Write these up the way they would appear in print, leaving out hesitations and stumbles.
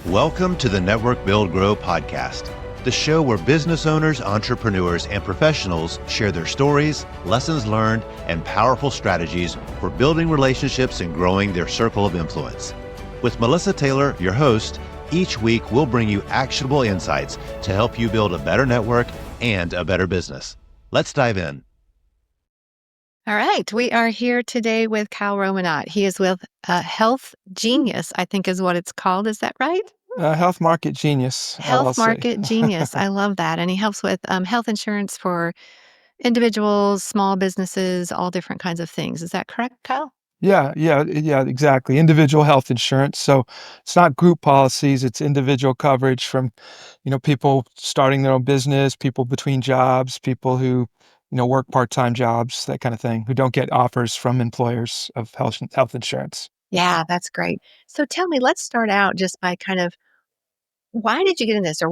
Welcome to the Network Build Grow podcast, the show where business owners, entrepreneurs, and professionals share their stories, lessons learned, and powerful strategies for building relationships and growing their circle of influence. With Melissa Taylor, your host, each week we'll bring you actionable insights to help you build a better network and a better business. Let's dive in. All right. We are here today with Kyle Romanat. He is with Health Genius, I think is what it's called. Is that right? Health Market Genius Health LLC. Market Genius. I love that. And he helps with health insurance for individuals, small businesses, all different kinds of things. Is that correct, Kyle? Yeah, exactly. Individual health insurance. So it's not group policies, it's individual coverage from, people starting their own business, people between jobs, people who, work part-time jobs, that kind of thing, who don't get offers from employers of health insurance. Yeah, that's great. So tell me, let's start out just by kind of why did you get in this? Or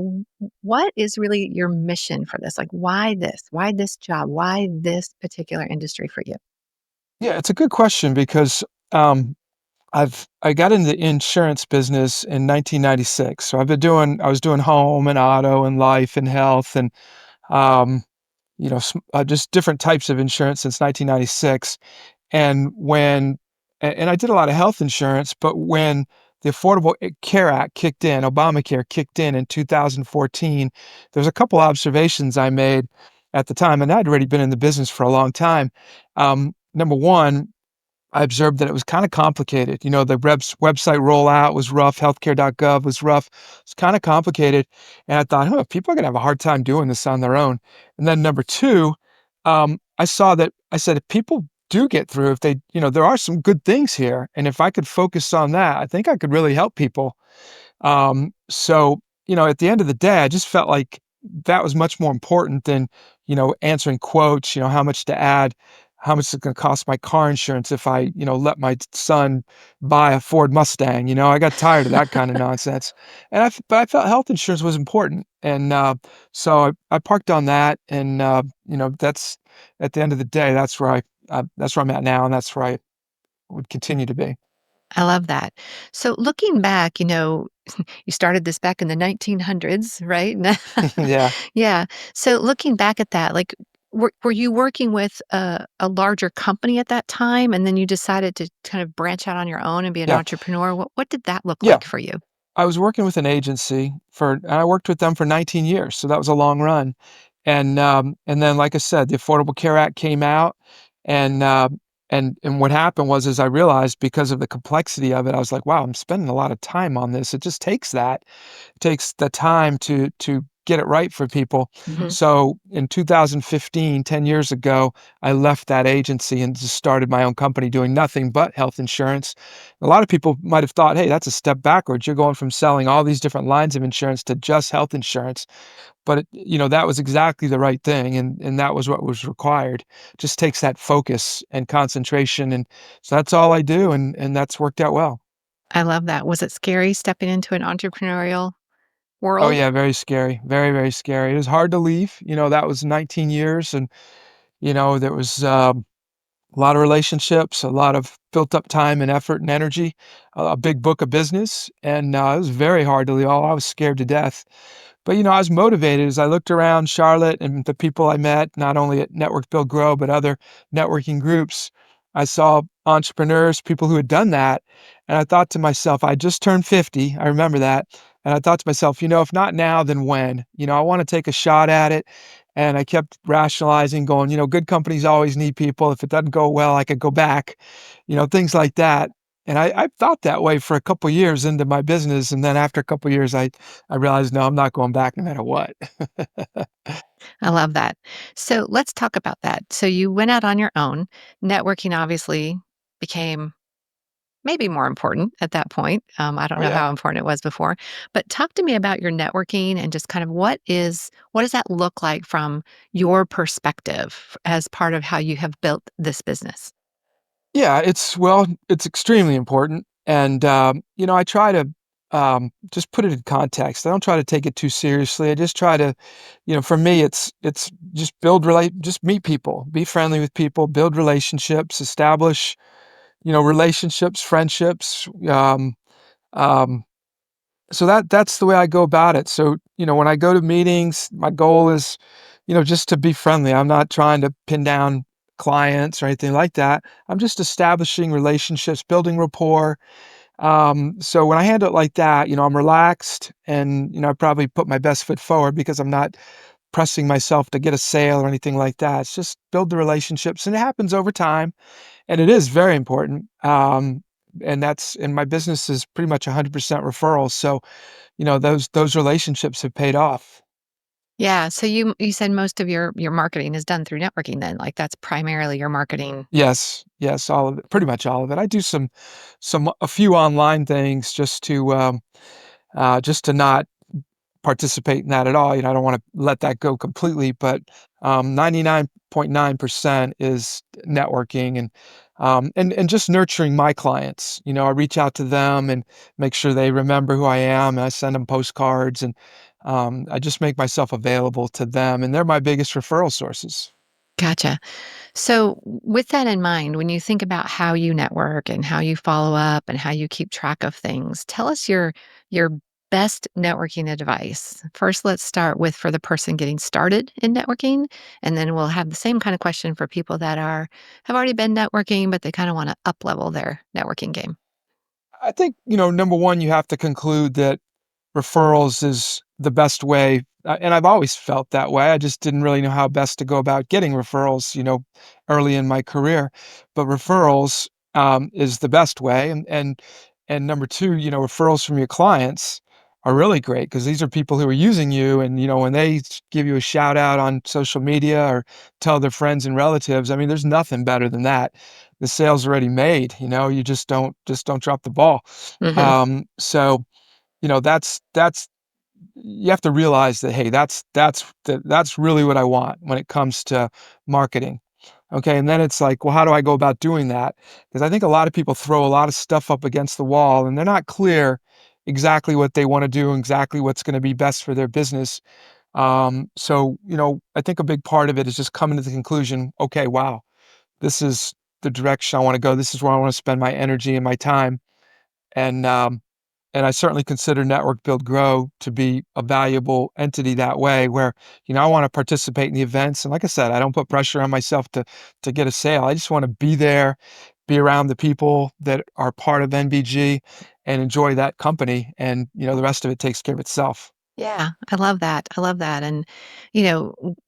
what is really your mission for this? Like, why this? Why this job? Why this particular industry for you? Yeah, it's a good question because I got into the insurance business in 1996. So I was doing home and auto and life and health and um, just different types of insurance since 1996. And and I did a lot of health insurance, but when the Affordable Care Act kicked in, Obamacare kicked in 2014, there was a couple observations I made at the time, and I'd already been in the business for a long time. Number one, I observed that it was kind of complicated. The website rollout was rough. Healthcare.gov was rough. It's kind of complicated. And I thought, people are going to have a hard time doing this on their own. And then number two, I said, if people do get through, if they, there are some good things here. And if I could focus on that, I think I could really help people. At the end of the day, I just felt like that was much more important than, answering quotes, how much to add, how much it's going to cost my car insurance if I, let my son buy a Ford Mustang. I got tired of that kind of nonsense. But I felt health insurance was important. And so I parked on that. And, that's at the end of the day, that's where I'm at now. And that's where I would continue to be. I love that. So looking back, you started this back in the 1900s, right? Yeah. Yeah. So looking back at that, like, were you working with a larger company at that time, and then you decided to kind of branch out on your own and be an Yeah. entrepreneur? What did that look Yeah. like for you? I was working with an agency and I worked with them for 19 years. So that was a long run. And then, like I said, the Affordable Care Act came out and, and what happened is I realized because of the complexity of it, I was like, wow, I'm spending a lot of time on this. It just takes the time to get it right for people. Mhm. So in 2015, 10 years ago, I left that agency and just started my own company doing nothing but health insurance. A lot of people might have thought, hey, that's a step backwards. You're going from selling all these different lines of insurance to just health insurance. But that was exactly the right thing, and that was what was required. Just takes that focus and concentration, and so that's all I do, and that's worked out well. I love that. Was it scary stepping into an entrepreneurial Oh world? yeah, very scary, very, very scary. It was hard to leave. That was 19 years, and there was a lot of relationships, a lot of built up time and effort and energy, a big book of business, and it was very hard to leave. Oh, I was scared to death. But I was motivated as I looked around Charlotte and the people I met, not only at Network Build Grow, but other networking groups. I saw entrepreneurs, people who had done that. And I thought to myself, I just turned 50. I remember that. And I thought to myself, if not now, then when? I want to take a shot at it. And I kept rationalizing, going, good companies always need people. If it doesn't go well, I could go back, things like that. And I thought that way for a couple of years into my business. And then after a couple of years, I realized, no, I'm not going back no matter what. I love that. So let's talk about that. So you went out on your own. Networking obviously became maybe more important at that point. I don't Oh, know yeah. how important it was before, but talk to me about your networking and just kind of what does that look like from your perspective as part of how you have built this business? Yeah, it's extremely important. And, I try to just put it in context. I don't try to take it too seriously. I just try to, for me, it's just just meet people, be friendly with people, build relationships, establish, relationships, friendships, um, So that's the way I go about it. So, when I go to meetings, my goal is, just to be friendly. I'm not trying to pin down clients or anything like that. I'm just establishing relationships, building rapport. So when I handle it like that, I'm relaxed and, I probably put my best foot forward because I'm not pressing myself to get a sale or anything like that. It's just build the relationships and it happens over time. And it is very important. And my business is pretty much 100% referrals. So, those relationships have paid off. Yeah, so you said most of your marketing is done through networking then, like, that's primarily your marketing. Yes, yes, all of it, pretty much all of it. I do a few online things just to not participate in that at all. I don't wanna let that go completely, but, 99.9% is networking and just nurturing my clients. I reach out to them and make sure they remember who I am, and I send them postcards, and, I just make myself available to them, and they're my biggest referral sources. Gotcha. So, with that in mind, when you think about how you network and how you follow up and how you keep track of things, tell us your best networking advice. First, let's start with for the person getting started in networking, and then we'll have the same kind of question for people that have already been networking, but they kind of want to up level their networking game. I think, number one, you have to conclude that referrals is the best way, and I've always felt that way. I just didn't really know how best to go about getting referrals, early in my career. But referrals is the best way, and number two, referrals from your clients are really great because these are people who are using you, and when they give you a shout out on social media or tell their friends and relatives, I mean, there's nothing better than that. The sale's already made. You just don't drop the ball. Hmm. So that's you have to realize that, hey, that's really what I want when it comes to marketing. Okay, and then it's like, well, how do I go about doing that? Because I think a lot of people throw a lot of stuff up against the wall and they're not clear exactly what they want to do, exactly what's going to be best for their business. So, I think a big part of it is just coming to the conclusion, okay, wow, this is the direction I want to go. This is where I want to spend my energy and my time. And and I certainly consider Network Build Grow to be a valuable entity that way where, I want to participate in the events. And like I said, I don't put pressure on myself to get a sale. I just want to be there, be around the people that are part of NBG and enjoy that company. And, the rest of it takes care of itself. Yeah, I love that. I love that. And,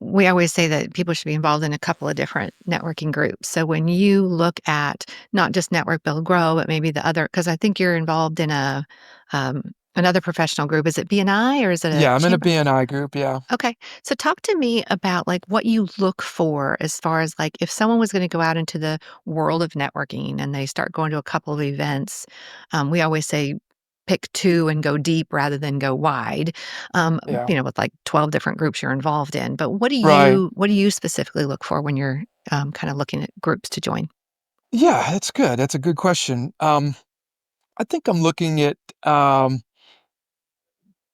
we always say that people should be involved in a couple of different networking groups. So when you look at not just Network Build Grow, but maybe the other, because I think you're involved in another professional group. Is it BNI or is it a Yeah, I'm in a chamber? BNI group. Yeah. Okay. So talk to me about like what you look for as far as like if someone was going to go out into the world of networking and they start going to a couple of events, we always say pick two and go deep rather than go wide. Yeah. With like 12 different groups you're involved in. But Right. what do you specifically look for when you're kind of looking at groups to join? Yeah, that's good. That's a good question. I think I'm looking at,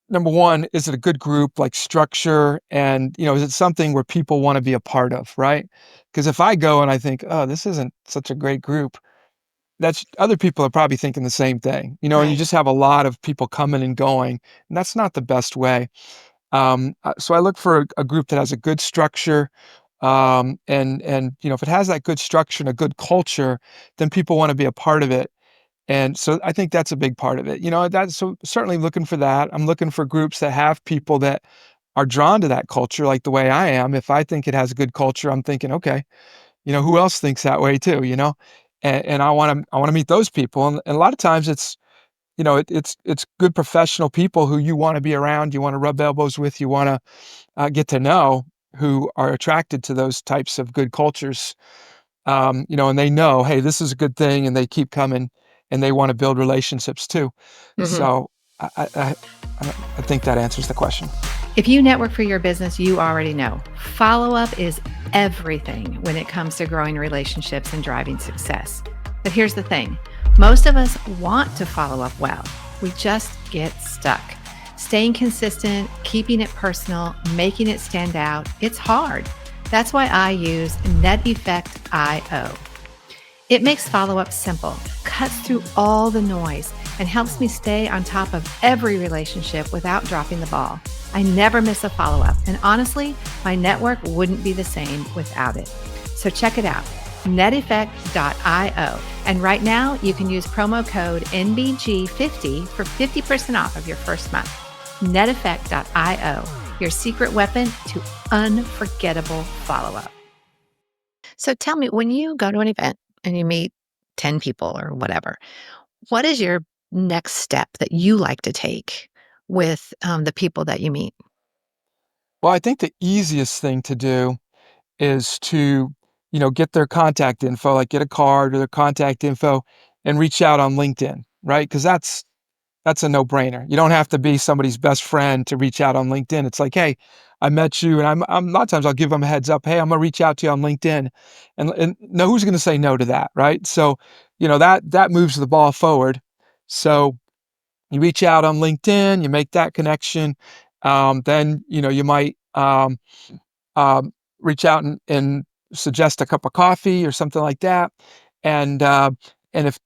number one, is it a good group, like structure? And, is it something where people want to be a part of, right? Because if I go and I think, oh, this isn't such a great group, that's other people are probably thinking the same thing, and you Right. just have a lot of people coming and going, and that's not the best way. So I look for a group that has a good structure, and if it has that good structure and a good culture, then people want to be a part of it. And so I think that's a big part of it. That's so certainly looking for that. I'm looking for groups that have people that are drawn to that culture like the way I am. If I think it has a good culture, I'm thinking, okay, who else thinks that way too? And I want to meet those people. And a lot of times it's good professional people who you want to be around, you want to rub elbows with, you want to get to know, who are attracted to those types of good cultures. And they know, hey, this is a good thing, and they keep coming, and they want to build relationships too. Mhm. So I, I, I, I think that answers the question. If you network for your business, you already know follow up is everything when it comes to growing relationships and driving success. But here's the thing most of us want to follow up well, we just get stuck. Staying consistent, keeping it personal, making it stand out, it's hard. That's why I use NetEffect.io. It makes follow up simple, cuts through all the noise, and helps me stay on top of every relationship without dropping the ball. I never miss a follow-up, and honestly, my network wouldn't be the same without it. So check it out, neteffect.io. And right now, you can use promo code NBG50 for 50% off of your first month. neteffect.io, your secret weapon to unforgettable follow-up. So tell me, when you go to an event and you meet 10 people or whatever, what is your next step that you like to take with the people that you meet? Well, I think the easiest thing to do is to, get their contact info, like get a card or their contact info and reach out on LinkedIn, right? Because that's a no-brainer. You don't have to be somebody's best friend to reach out on LinkedIn. It's like, "Hey, I met you," and I'm a lot of times I'll give them a heads up, "Hey, I'm gonna reach out to you on LinkedIn," and no, who's gonna say no to that, right? So, that moves the ball forward. So you reach out on LinkedIn, you make that connection, then, you might, um, reach out and suggest a cup of coffee or something like that. And if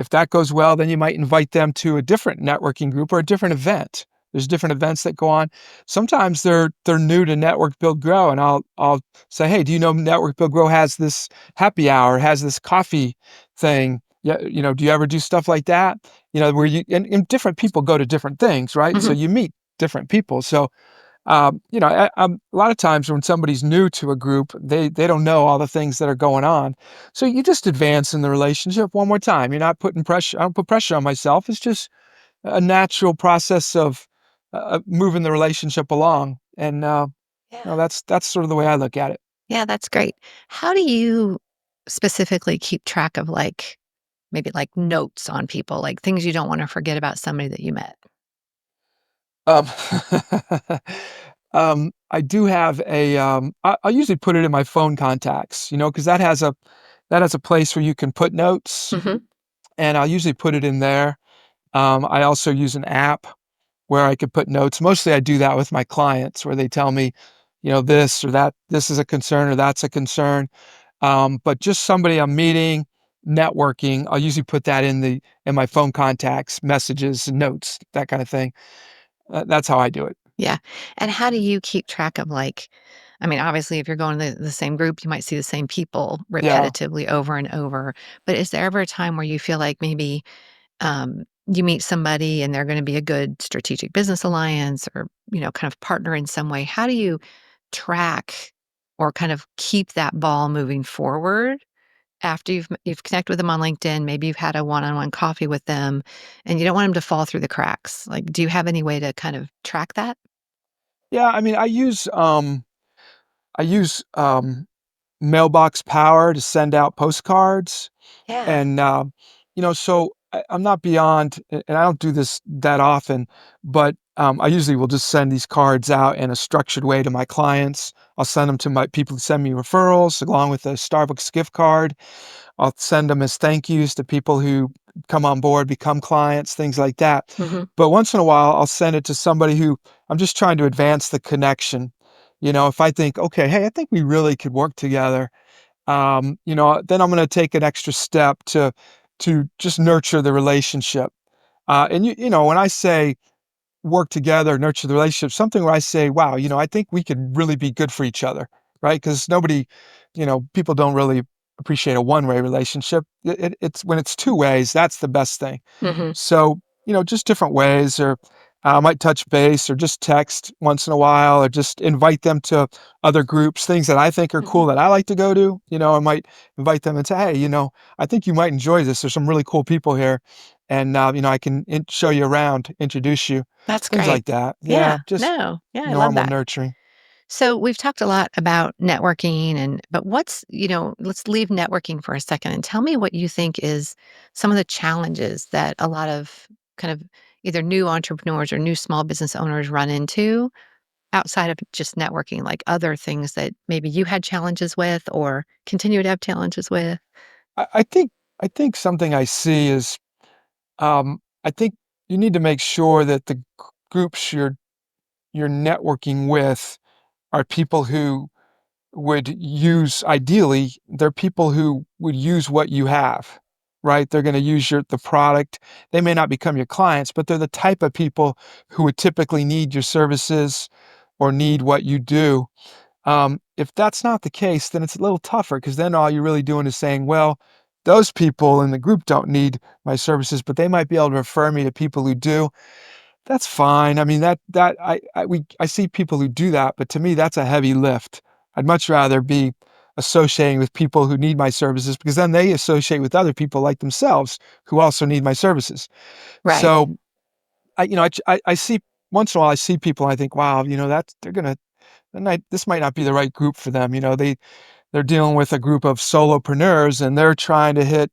that goes well, then you might invite them to a different networking group or a different event. There's different events that go on. Sometimes they're new to Network Build Grow, and I'll say, hey, do you know Network Build Grow has this happy hour, has this coffee thing? Yeah, do you ever do stuff like that? Where and different people go to different things, right? So Mhm. you meet different people. So a lot of times when somebody's new to a group, they don't know all the things that are going on. So you just advance in the relationship one more time. You're not putting pressure. I don't put pressure on myself. It's just a natural process of moving the relationship along. And Yeah. that's sort of the way I look at it. Yeah, that's great. How do you specifically keep track of maybe like notes on people, like things you don't want to forget about somebody that you met? Um, I do have I usually put it in my phone contacts, because that has a place where you can put notes, Hmm. and I'll usually put it in there. I also use an app where I could put notes. Mostly I do that with my clients where they tell me, this or that, this is a concern or that's a concern. But just somebody I'm meeting, networking, I'll usually put that in my phone contacts, messages, notes, that kind of thing. That's how I do it. Yeah. And how do you keep track of I mean, obviously, if you're going to the same group, you might see the same people Yeah. repetitively over and over. But is there ever a time where you feel like maybe you meet somebody and they're going to be a good strategic business alliance or, kind of partner in some way? How do you track or kind of keep that ball moving forward after you've connected with them on LinkedIn? Maybe you've had a one-on-one coffee with them and you don't want them to fall through the cracks. Like, do you have any way to kind of track that? Yeah, I mean, I use mailbox power to send out postcards. Yeah. And, so I'm not beyond, and I don't do this that often, but I usually will just send these cards out in a structured way to my clients. I'll send them to my people who send me referrals along with a Starbucks gift card. I'll send them as thank yous to people who come on board, become clients, things like that. Mhm. But once in a while, I'll send it to somebody who I'm just trying to advance the connection. If I think, okay, hey, I think we really could work together, then I'm going to take an extra step to just nurture the relationship. And when I say work together, nurture the relationship, something where I say, wow, I think we could really be good for each other, right? Because people don't really appreciate a one-way relationship. It's when it's two ways, that's the best thing. Mhm. So, just different ways, or I might touch base or just text once in a while, or just invite them to other groups, things that I think are cool Mhm. that I like to go to. I might invite them and say, hey, I think you might enjoy this. There's some really cool people here. And, I can show you around, introduce you, That's things great. like that. Yeah, Yeah. just No. Yeah, I love normal that. nurturing. So we've talked a lot about networking but let's leave networking for a second and tell me what you think is some of the challenges that a lot of kind of either new entrepreneurs or new small business owners run into outside of just networking, like other things that maybe you had challenges with or continue to have challenges with. I think something I see is, I think you need to make sure that the groups you're networking with are people who would use ideally, they're people who would use what you have. right? They're going to use the product. They may not become your clients, but they're the type of people who would typically need your services or need what you do. If that's not the case, then it's a little tougher because then all you're really doing is saying, well, those people in the group don't need my services, but they might be able to refer me to people who do. That's fine. I mean, I see people who do that, but to me, that's a heavy lift. I'd much rather be associating with people who need my services because then they associate with other people like themselves who also need my services. Right. So I see once in a while I see people and I think, wow, this might not be the right group for them. They're dealing with a group of solopreneurs and they're trying to hit,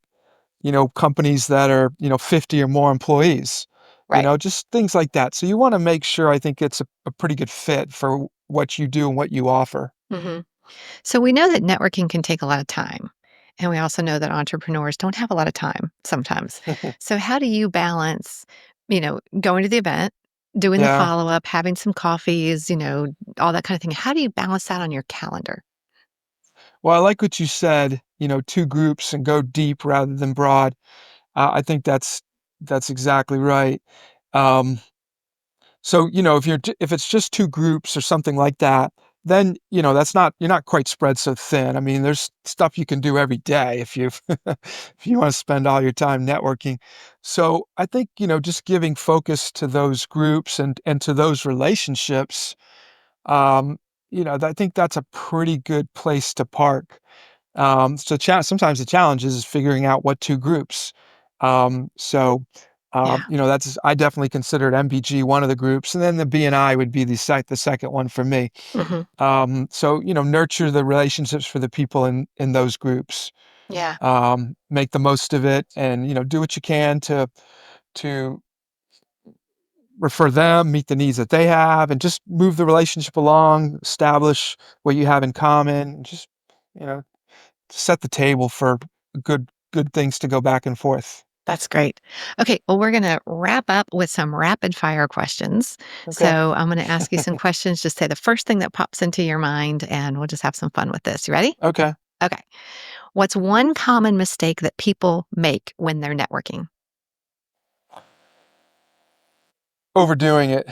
companies that are, 50 or more employees, Right. just things like that. So you want to make sure, I think it's a pretty good fit for what you do and what you offer. hmm So we know that networking can take a lot of time. And we also know that entrepreneurs don't have a lot of time sometimes. So how do you balance, going to the event, doing the Yeah. follow up, having some coffees, all that kind of thing? How do you balance that on your calendar? Well, I like what you said, two groups and go deep rather than broad. I think that's exactly right. Um, So, if it's just two groups or something like that, then, you're not quite spread so thin. I mean, there's stuff you can do every day if you if you want to spend all your time networking. So I think, just giving focus to those groups and to those relationships, um, I think that's a pretty good place to park. Sometimes the challenge is figuring out what two groups. Um, so, Yeah. I definitely considered MBG one of the groups, and then the BNI would be the second one for me. hmm So, nurture the relationships for the people in those groups. Yeah. Make the most of it, and do what you can to refer them, meet the needs that they have, and just move the relationship along. Establish what you have in common. And just you know set the table for good things to go back and forth. That's great. Okay, well, we're going to wrap up with some rapid fire questions. Okay. So I'm going to ask you some questions. Just say the first thing that pops into your mind, and we'll just have some fun with this. You ready? Okay. Okay. What's one common mistake that people make when they're networking? Overdoing it.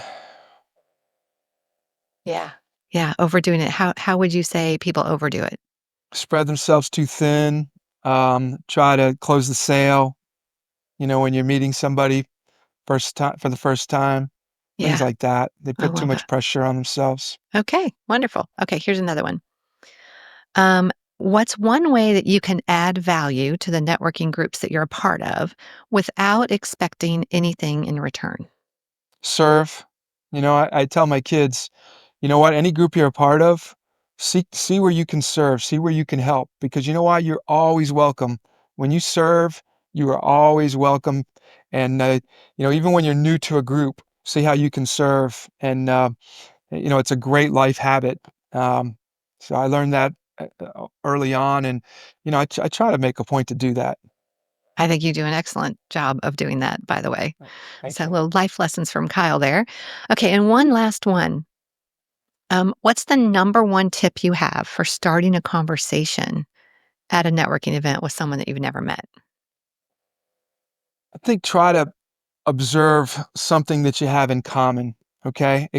Yeah. Yeah, overdoing it. How would you say people overdo it? Spread themselves too thin. Try to close the sale, when you're meeting somebody first time for the first time, things Yeah, like that. They I put too love it. much pressure on themselves. Okay, wonderful. Okay, here's another one. Um, what's one way that you can add value to the networking groups that you're a part of without expecting anything in return? Serve. I tell my kids, you know what, any group you're a part of, see where you can serve, see where you can help, because you know why? You're always welcome. When you serve, you are always welcome. And, even when you're new to a group, see how you can serve. And, it's a great life habit. Um, so I learned that early on. And, I try to make a point to do that. I think you do an excellent job of doing that, by the way. Thank So, you. little life lessons from Kyle there. Okay, and one last one. What's the number one tip you have for starting a conversation at a networking event with someone that you've never met? I think try to observe something that you have in common. Okay.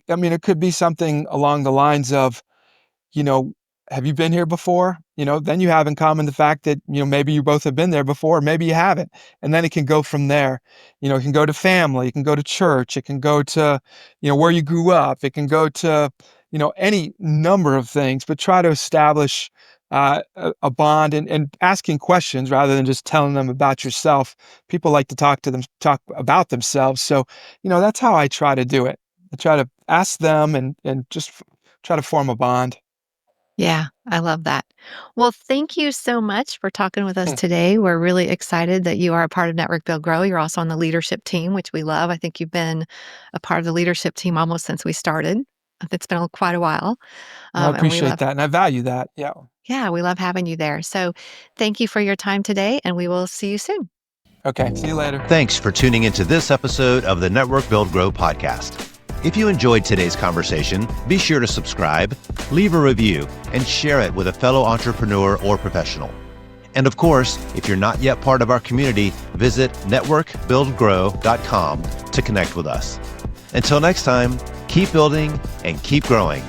I mean, it could be something along the lines of, you know, have you been here before? Then you have in common the fact that, maybe you both have been there before, maybe you haven't. And then it can go from there. It can go to family, it can go to church, it can go to, where you grew up, it can go to, any number of things, but try to establish a bond and asking questions rather than just telling them about yourself. People like to talk about themselves. So, that's how I try to do it. I try to ask them and just try to form a bond. Yeah, I love that. Well, thank you so much for talking with us today. We're really excited that you are a part of Network Build Grow. You're also on the leadership team, which we love. I think you've been a part of the leadership team almost since we started. It's been quite a while. Well, I And appreciate that, and I value that. Yeah. we love having you there. So thank you for your time today, and we will see you soon. Okay. See you later. Thanks for tuning into this episode of the Network Build Grow podcast. If you enjoyed today's conversation, be sure to subscribe, leave a review, and share it with a fellow entrepreneur or professional. And of course, if you're not yet part of our community, visit networkbuildgrow.com to connect with us. Until next time, keep building and keep growing.